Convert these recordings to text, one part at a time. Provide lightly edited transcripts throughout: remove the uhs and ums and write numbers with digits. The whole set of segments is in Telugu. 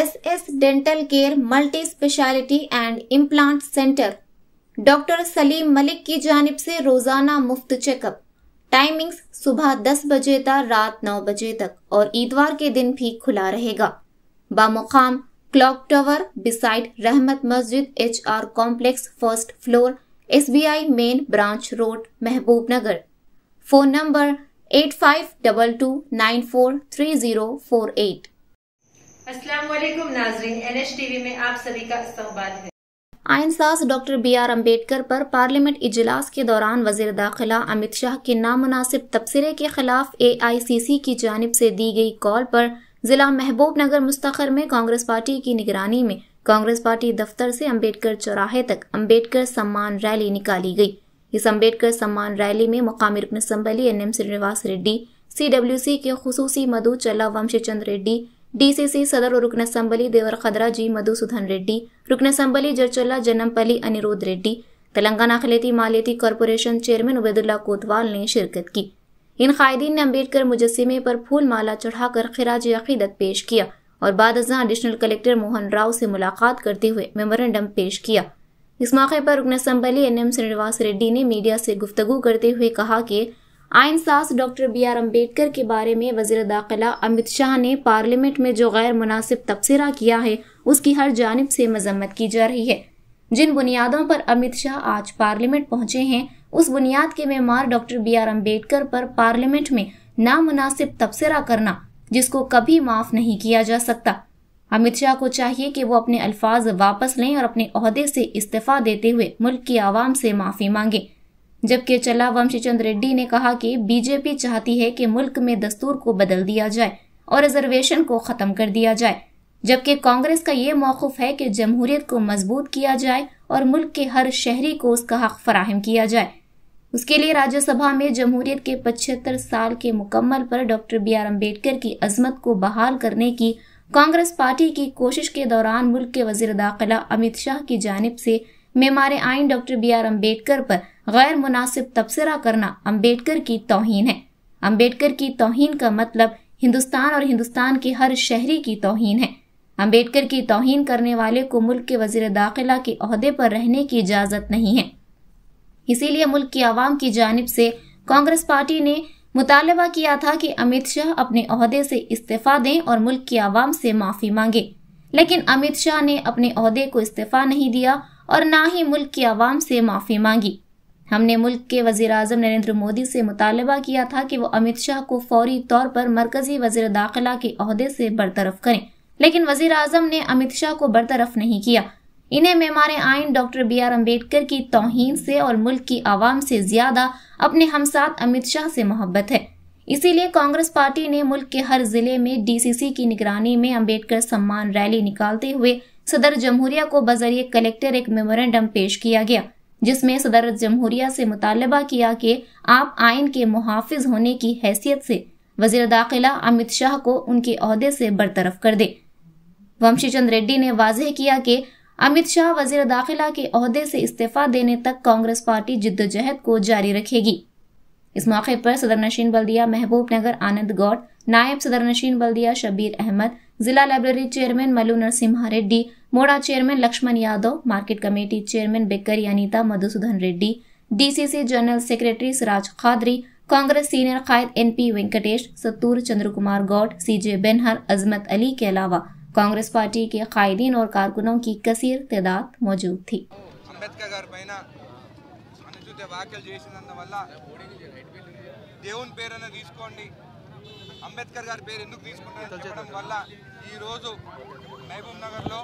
SS dental care multi speciality and implant centre doctor Salim Malik की जानिब से रोजाना मुफ्त चेकअप। टाइमिंग्स सुबह 10 बजे तक रात 9 बजे तक और इतवार के दिन भी खुला रहेगा। बामुकाम क्लॉक टावर बिसाइड रहमत मस्जिद HR complex first floor SBI main branch road महबूब नगर। Phone number 8522943048। अस्सलाम वालेकुम नाज़रीन, NH TV में आप सभी का इस्तकबाल है। आइनसाज डॉक्टर BR अम्बेडकर पर पार्लियामेंट इजलास के दौरान वजीर दाखिला अमित शाह के नामुनासिब तबसरे के खिलाफ AICC की जानिब से दी गई कॉल पर जिला महबूब नगर मुस्तखर में कांग्रेस पार्टी की निगरानी में कांग्रेस पार्टी दफ्तर से अम्बेडकर चौराहे तक अम्बेडकर सम्मान रैली निकाली गई। इस अम्बेडकर सम्मान रैली में मुकामी रुकन assembly NM Srinivas Reddy, CWC के खुसूसी मधु चल्ला वंशीचंद रेड्डी, DCC सदर और रुकन असम्बली देवर खदरा जी मधुसूदन रेड्डी, रुकन असम्बली जरचल्ला जन्नमपल्ली अनिरुद्ध रेड्डी, तेलंगाना अखिलेती मालियती कॉरपोरेशन चेयरमैन उबैदुल्ला कोतवाल ने शिरकत की। इन कायदीन ने अम्बेडकर मुजस्सिमे पर फूल माला चढ़ाकर खिराज अकीदत पेश किया और बाद अज़ां एडिशनल कलेक्टर मोहन राव से मुलाकात करते हुए मेमोरेंडम पेश किया। इस मौके पर रुकन असम्बली NM श्रीनिवास रेड्डी ने मीडिया से गुफ्तगू करते हुए कहा कि आइनसाज डॉक्टर BR अम्बेडकर के बारे में वजीर दाखिला अमित शाह ने पार्लियामेंट में जो गैर मुनासिब तबसरा किया है उसकी हर जानिब से मजम्मत की जा रही है। जिन बुनियादों पर अमित शाह आज पार्लियामेंट पहुंचे हैं उस बुनियाद के मेमार डॉक्टर BR अम्बेडकर पर पार्लियामेंट में नामुनासिब तबसरा करना जिसको कभी माफ नहीं किया जा सकता। अमित शाह को चाहिए कि वो अपने अल्फाज वापस लें और अपने ओहदे से इस्तीफा देते हुए मुल्क की आवाम से माफी मांगे। जबकि चल्ला वंशीचंद रेड्डी ने कहा कि बीजेपी चाहती है कि मुल्क में दस्तूर को बदल दिया जाए और रिजर्वेशन को खत्म कर दिया जाए, जबकि कांग्रेस का ये मौक़िफ़ है कि जमहूरियत को मजबूत किया जाए और मुल्क के हर शहरी को उसका हक फराहम किया जाए। उसके लिए राज्यसभा में जमहूरियत के 75 साल के मुकम्मल पर डॉक्टर BR अम्बेडकर की अजमत को बहाल करने की कांग्रेस पार्टी की कोशिश के दौरान मुल्क के वजीर दाखिला अमित शाह की जानिब से मेमार आइन डॉक्टर BR अम्बेडकर पर गैर मुनासिब तबसरा करना अम्बेडकर की तौहीन है। अम्बेडकर की तौहीन का मतलब हिंदुस्तान और हिंदुस्तान के हर शहरी की तौहीन है। अम्बेडकर की तौहीन करने वाले को मुल्क के वजीर दाखिला के ओहदे पर रहने की इजाजत नहीं है। इसीलिए मुल्क की आवाम की जानिब से कांग्रेस पार्टी ने मुतालबा किया था कि अमित शाह अपने ओहदे से इस्तीफा दें और मुल्क की आवाम से माफी मांगे, लेकिन अमित शाह ने अपने ओहदे को इस्तीफा नहीं दिया और ना ही मुल्क की आवाम से माफी मांगी। हमने मुल्क के वजीर आजम नरेंद्र मोदी से मुतालबा किया था कि वो अमित शाह को फौरी तौर पर मरकजी वजीर दाखिला के ओहदे से बरतरफ करें, लेकिन वजीर आजम ने अमित शाह को बरतरफ नहीं किया। इन्हें मेमार आइन डॉक्टर BR अम्बेडकर की तौहीन से और मुल्क की आवाम से ज्यादा अपने हमसाथ अमित शाह से मोहब्बत है। इसीलिए कांग्रेस पार्टी ने मुल्क के हर जिले में DCC की निगरानी में अम्बेडकर सम्मान रैली निकालते हुए सदर जमहूरिया को बजरिए कलेक्टर एक मेमोरेंडम पेश किया गया, जिसमें सदर जमहूरिया से मुतालबा किया कि आप आइन के मुहाफिज होने की हैसियत से वजीर दाखिला अमित शाह को उनके ओहदे से बरतरफ कर दे। वंशीचंद रेड्डी ने वाज़ेह किया कि अमित शाह वजीर दाखिला के ओहदे से इस्तीफा देने तक कांग्रेस पार्टी जिद्दोजहद को जारी रखेगी। इस मौके पर सदर नशीन बल्दिया महबूब नगर आनंद गौड़, नायब सदर नशीन बल्दिया शबीर अहमद, जिला लाइब्रेरी चेयरमैन मल्लू नरसिम्हा रेड्डी, मोड़ा chairman Laxman Yadav, market committee chairman Bekkari Anita Madhusudan Reddy, DCC general secretary Siraj Khadri, Congress senior कायद NP वेंकटेश, सत्तूर चंद्र कुमार गौड़, CJ बेनहर, अजमत अली के अलावा कांग्रेस पार्टी के कायदीन और कारकुनों की कसीर तादाद मौजूद थी। అంబేద్కర్ గారి పైన అనుచిత వ్యాఖ్యలు చేసినందువల్ల దేవుని పేరున తీసుకోండి, అంబేద్కర్ గారి పేరు ఎందుకు తీసుకుంటారని చెప్పడం వల్ల ఈరోజు మహబూబ్ నగర్లో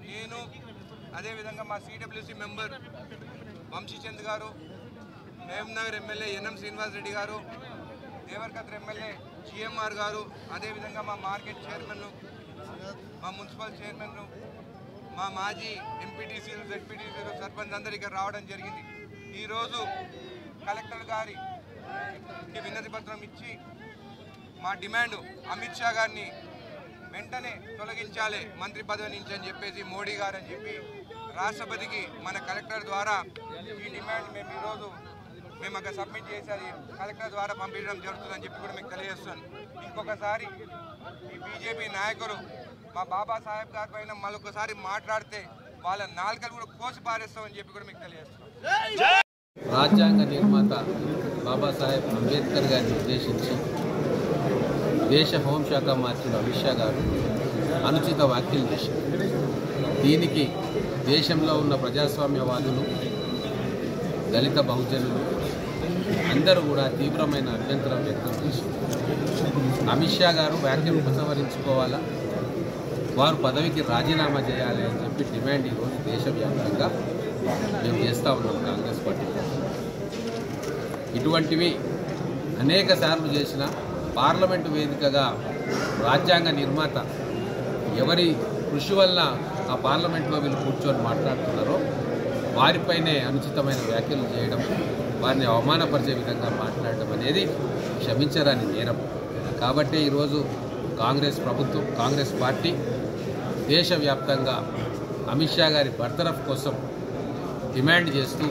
నేను అదేవిధంగా మా CWC మెంబర్ వంశీచంద్ గారు, మహబూబ్ నగర్ ఎమ్మెల్యే NM శ్రీనివాస్ రెడ్డి గారు, దేవరకద్ర ఎమ్మెల్యే GMR గారు, అదేవిధంగా మా మార్కెట్ చైర్మన్, మా మున్సిపల్ చైర్మన్, మా మాజీ ఎంపీటీసీలు, ZPటీసీలు, సర్పంచ్ అందరూ ఇక్కడ రావడం జరిగింది। ఈరోజు కలెక్టర్ గారికి వినతి పత్రం ఇచ్చి మా డిమాండ్ అమిత్ షా గారిని వెంటనే తొలగించాలి మంత్రి పదవి నుంచి అని చెప్పేసి మోడీ గారు అని చెప్పి రాష్ట్రపతికి మన కలెక్టర్ ద్వారా ఈ డిమాండ్ మేము అక్కడ సబ్మిట్ చేసి అది కలెక్టర్ ద్వారా పంపించడం జరుగుతుందని చెప్పి కూడా మీకు తెలియజేస్తాను। ఇంకొకసారి ఈ బీజేపీ నాయకులు మా బాబాసాహెబ్ గారి పైన మరొకసారి మాట్లాడితే వాళ్ళ నాలుకలు కూడా కోసి పారేస్తామని చెప్పి కూడా మీకు తెలియజేస్తున్నాం. రాజ్యాంగ నిర్మాత బాబాసాహెబ్ అంబేద్కర్ గారిని ఉద్దేశించి దేశ హోంశాఖ మంత్రి అమిత్ షా గారు అనుచిత వ్యాఖ్యలు చేశారు. దీనికి దేశంలో ఉన్న ప్రజాస్వామ్యవాదులు, దళిత బహుజనులు అందరూ కూడా తీవ్రమైన అభ్యంతరం వ్యక్తం చేశారు. అమిత్ షా గారు వ్యాఖ్యలు ఉపసంహరించుకోవాలా, వారు పదవికి రాజీనామా చేయాలి అని చెప్పి డిమాండ్ ఈరోజు దేశవ్యాప్తంగా మేము చేస్తూ ఉన్నాం కాంగ్రెస్ పార్టీ. ఇటువంటివి అనేక సార్లు చేసిన పార్లమెంటు వేదికగా రాజ్యాంగ నిర్మాత ఎవరి కృషి వల్ల ఆ పార్లమెంట్లో వీళ్ళు కూర్చొని మాట్లాడుతున్నారో వారిపైనే అనుచితమైన వ్యాఖ్యలు చేయడం, వారిని అవమానపరిచే విధంగా మాట్లాడడం అనేది క్షమించరాని నేరం. కాబట్టి ఈరోజు కాంగ్రెస్ ప్రభుత్వం, కాంగ్రెస్ పార్టీ దేశవ్యాప్తంగా అమిత్ షా గారి బర్తరఫ్ కోసం డిమాండ్ చేస్తూ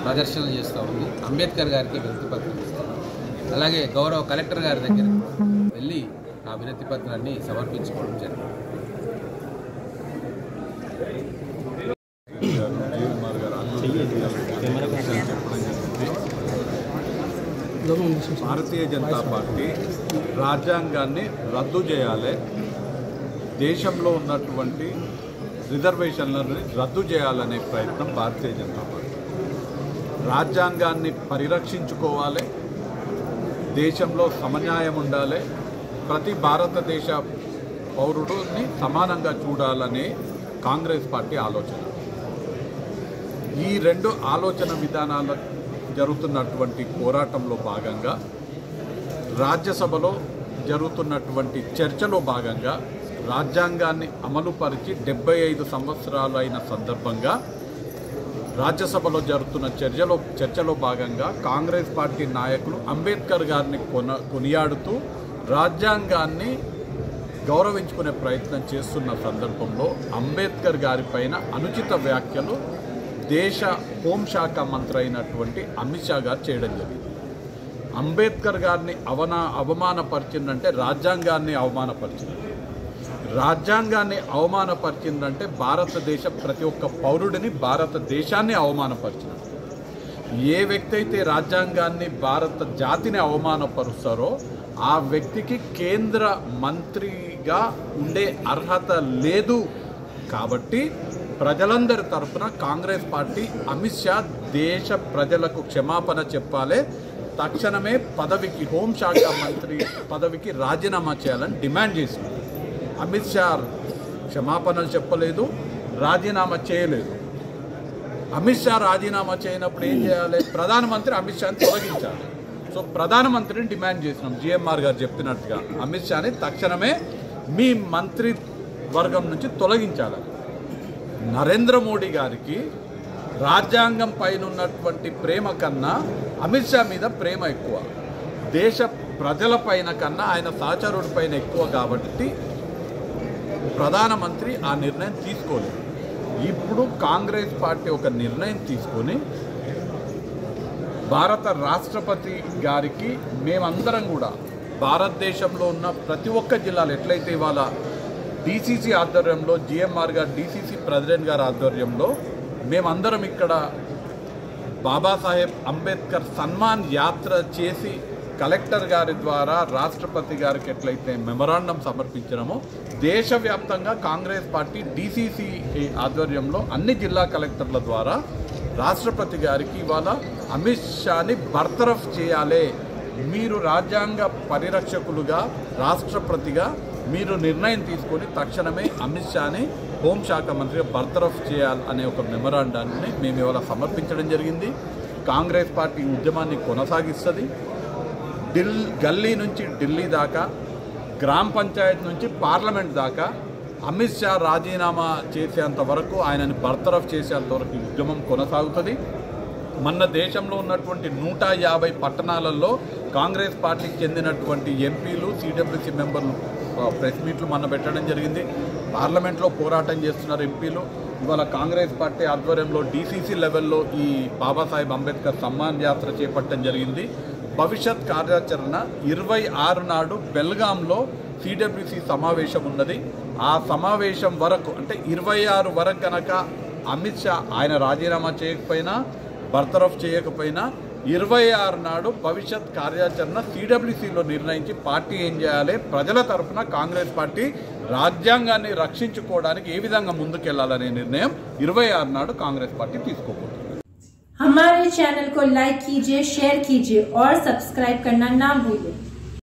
ప్రదర్శనలు చేస్తూ ఉంది. అంబేద్కర్ గారికి వినతి పత్రం ఇస్తాం. అలాగే గౌరవ కలెక్టర్ గారి దగ్గరికి వెళ్ళి ఆ వినతి పత్రాన్ని సమర్పించుకోవడం జరిగింది. భారతీయ జనతా పార్టీ రాజ్యాంగాన్ని రద్దు చేయాలి, దేశంలో ఉన్నటువంటి రిజర్వేషన్లను రద్దు చేయాలనే ప్రయత్నం భారతీయ జనతా పార్టీ. రాజ్యాంగాన్ని పరిరక్షించుకోవాలి, దేశంలో సమన్యాయం ఉండాలి, ప్రతి భారతదేశ పౌరుడిని సమానంగా చూడాలనే కాంగ్రెస్ పార్టీ ఆలోచన. ఈ రెండు ఆలోచన విధానాల జరుగుతున్నటువంటి పోరాటంలో భాగంగా రాజ్యసభలో జరుగుతున్నటువంటి చర్చలో భాగంగా రాజ్యాంగాన్ని అమలుపరిచి 75 సంవత్సరాలు అయిన సందర్భంగా రాజ్యసభలో జరుగుతున్న చర్చలో భాగంగా కాంగ్రెస్ పార్టీ నాయకులు అంబేద్కర్ గారిని కొనియాడుతూ రాజ్యాంగాన్ని గౌరవించుకునే ప్రయత్నం చేస్తున్న సందర్భంలో అంబేద్కర్ గారి పైన అనుచిత వ్యాఖ్యలు దేశ హోంశాఖ మంత్రి అయినటువంటి అమిత్ షా గారు చేయడం జరిగింది. అంబేద్కర్ గారిని అవమానపరిచిందంటే రాజ్యాంగాన్ని అవమానపరిచింది. రాజ్యాంగాన్ని అవమానపరిచిందంటే భారతదేశ ప్రతి ఒక్క పౌరుడిని, భారతదేశాన్ని అవమానపరిచింది. ఏ వ్యక్తి అయితే రాజ్యాంగాన్ని, భారత జాతిని అవమానపరుస్తారో ఆ వ్యక్తికి కేంద్ర మంత్రిగా ఉండే అర్హత లేదు. కాబట్టి ప్రజలందరి తరఫున కాంగ్రెస్ పార్టీ అమిత్ షా దేశ ప్రజలకు క్షమాపణ చెప్పాలి, తక్షణమే పదవికి, హోంశాఖ మంత్రి పదవికి రాజీనామా చేయాలని డిమాండ్ చేసింది. అమిత్ షా క్షమాపణలు చెప్పలేదు, రాజీనామా చేయలేదు. అమిత్ షా రాజీనామా చేయనప్పుడు ఏం చేయాలి? ప్రధానమంత్రి అమిత్ షాని తొలగించాలి. సో ప్రధానమంత్రిని డిమాండ్ చేసినాం. జిఎంఆర్ గారు చెప్పినట్టుగా అమిత్ షాని తక్షణమే మీ మంత్రి వర్గం నుంచి తొలగించాలి. నరేంద్ర మోడీ గారికి రాజ్యాంగం పైన ఉన్నటువంటి ప్రేమ కన్నా అమిత్ షా మీద ప్రేమ ఎక్కువ, దేశ ప్రజల పైన కన్నా ఆయన సహచరుడి పైన ఎక్కువ. కాబట్టి ప్రధానమంత్రి ఆ నిర్ణయం తీసుకోలేదు. ఇప్పుడు కాంగ్రెస్ పార్టీ ఒక నిర్ణయం తీసుకొని భారత రాష్ట్రపతి గారికి మేమందరం కూడా భారతదేశంలో ఉన్న ప్రతి ఒక్క జిల్లాలో ఎట్లయితే ఇవాళ డీసీసీ ఆధ్వర్యంలో, జిఎంఆర్ గారు డీసీసీ ప్రెసిడెంట్ గారి ఆధ్వర్యంలో మేమందరం ఇక్కడ బాబాసాహెబ్ అంబేద్కర్ సన్మాన్ యాత్ర చేసి కలెక్టర్ గారి ద్వారా రాష్ట్రపతి గారికి ఎట్లయితే మెమరాండం సమర్పించినామో దేశవ్యాప్తంగా కాంగ్రెస్ పార్టీ డీసీసీ ఆధ్వర్యంలో అన్ని జిల్లా కలెక్టర్ల ద్వారా రాష్ట్రపతి గారికి ఇవాళ అమిత్ షాని బర్తరఫ్ చేయాలి, మీరు రాజ్యాంగ పరిరక్షకులుగా, రాష్ట్రపతిగా మీరు నిర్ణయం తీసుకొని తక్షణమే అమిత్ షాని హోంశాఖ మంత్రిగా బర్తరఫ్ చేయాలి అనే ఒక మెమరాండాన్ని మేము ఇవాళ సమర్పించడం జరిగింది. కాంగ్రెస్ పార్టీ ఉద్యమాన్ని కొనసాగిస్తుంది. గల్లీ నుంచి ఢిల్లీ దాకా, గ్రామ పంచాయత్ నుంచి పార్లమెంట్ దాకా అమిత్ షా రాజీనామా చేసేంత వరకు, ఆయనని బర్తరఫ్ చేసేంత వరకు ఈ ఉద్యమం కొనసాగుతుంది. మన దేశంలో ఉన్నటువంటి 150 పట్టణాలలో కాంగ్రెస్ పార్టీకి చెందినటువంటి ఎంపీలు, సిడబ్ల్యూసీ మెంబర్లు ప్రెస్ మీట్లు మొన్న పెట్టడం జరిగింది. పార్లమెంట్లో పోరాటం చేస్తున్నారు ఎంపీలు. ఇవాళ కాంగ్రెస్ పార్టీ ఆధ్వర్యంలో డీసీసీ లెవెల్లో ఈ బాబాసాహెబ్ అంబేద్కర్ సమ్మాన్ యాత్ర చేపట్టడం జరిగింది. భవిష్యత్ కార్యాచరణ 26 నాడు బెల్గాంలో సిడబ్ల్యూసి సమావేశం ఉన్నది. ఆ సమావేశం వరకు అంటే 26 వరకు కనుక అమిత్ షా ఆయన రాజీనామా చేయకపోయినా, బర్తరఫ్ చేయకపోయినా 26 నాడు భవిష్యత్ కార్యాచరణ సిడబ్ల్యూసిలో నిర్ణయించి పార్టీ ఏం చేయాలి, ప్రజల తరఫున కాంగ్రెస్ పార్టీ రాజ్యాంగాన్ని రక్షించుకోవడానికి ఏ విధంగా ముందుకెళ్లాలనే నిర్ణయం 26 నాడు కాంగ్రెస్ పార్టీ తీసుకోబోతుంది. हमारे चैनल को लाइक कीजिए, शेयर कीजिए और सब्सक्राइब करना ना भूलिए।